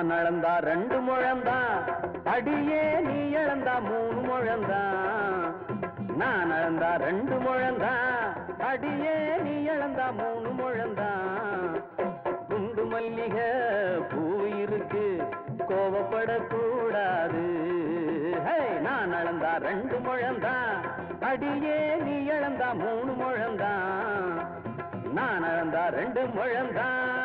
நான் அளந்தா 2 முழந்தான், அடியே நீ இழந்தா 3 முழந்தான். நான் அளந்தா 2 முழந்தான், அடியே நீ இழந்தா 3 முழந்தான். குண்டு மல்லிகை பூ இருக்கு, கோவப்படக்கூடாது. நான் அளந்தா 2 முழந்தான், அடியே நீ இழந்தா 3 முழந்தான். நான் அளந்தா 2 முழந்தான்.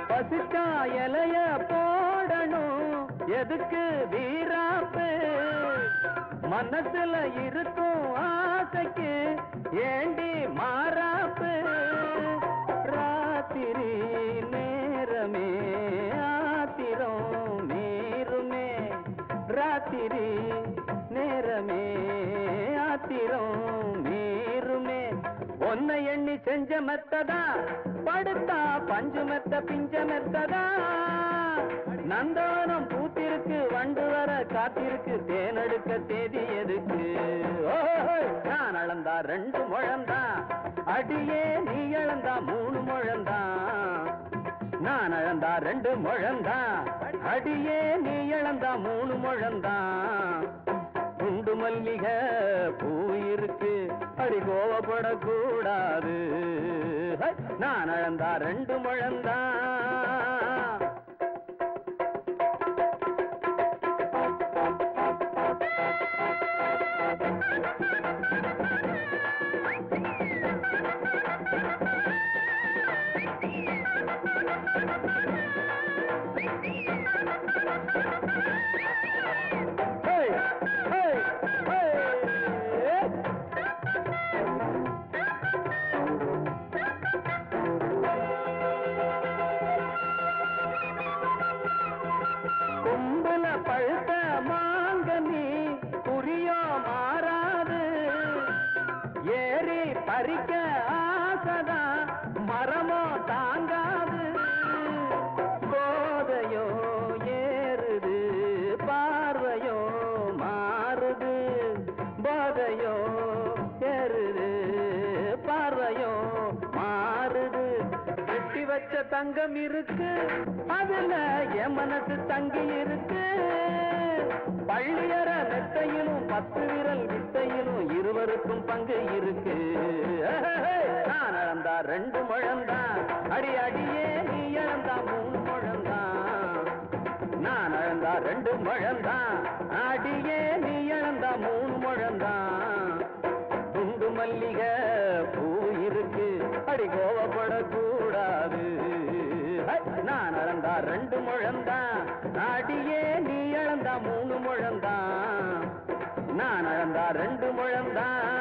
பசிச்சா இலைய போடணும், எதுக்கு வீராப்பு? மனசுல இருக்கும் ஆசைக்கு ஏண்டி மாறாப்பு? ராத்திரி நேரமே ஆத்திரம் மீறுமே, ராத்திரி நேரமே ஆத்திரம் மீறுமே. ஒன்னை எண்ணி செஞ்ச மெத்ததா, படுத்தா பஞ்சு மெத்த பிஞ்ச மெத்ததா. நந்தவனம் பூத்திருக்கு, வண்டு வர காத்திருக்கு, தேனெடுக்க தேதி எதுக்கு? நான் அளந்தா 2 முழந்தான், அடியே நீ இழந்தா 3 முழந்தான். நான் அளந்தா 2 முழந்தான், அடியே நீ இழந்தா 3 முழந்தான். குண்டு மல்லிகை பூ இருக்கு, அடி கோவப்படக்கூடாது. நான் அளந்தா 2 முழந்தான். கும்பல பழுத்த மாங்கனி குறியோ மாறாது, ஏறி பறிக்க ஆசதா மரமோ தாங்காது. போதையோ ஏறுது, பார்வையோ மாறுது. போதையோ ஏறுது, பார்வையோ மாறுது. வெட்டி வச்ச தங்கம் இருக்கு, அதுல என் மனசு தங்கி இருக்கு. பள்ளியற நெத்தையிலும் 10 விரல் வித்தையிலும் இருவருக்கும் பங்கு இருக்கு. நான் அளந்தா 2 முழந்தான், அடி அடியே நீ இழந்தா 3 முழந்தான். நான் அளந்தா 2 முழந்தான், அடியே நீ இழந்தா 3 முழந்தான். குண்டு மல்லிகை பூ இருக்கு, அடி கோவப்படக்கூடாது. நான் அளந்தா 2 முழந்தான், அடியே நீ இழந்தா 3 முழந்தான். நான் அளந்தா 2 முழந்தான்.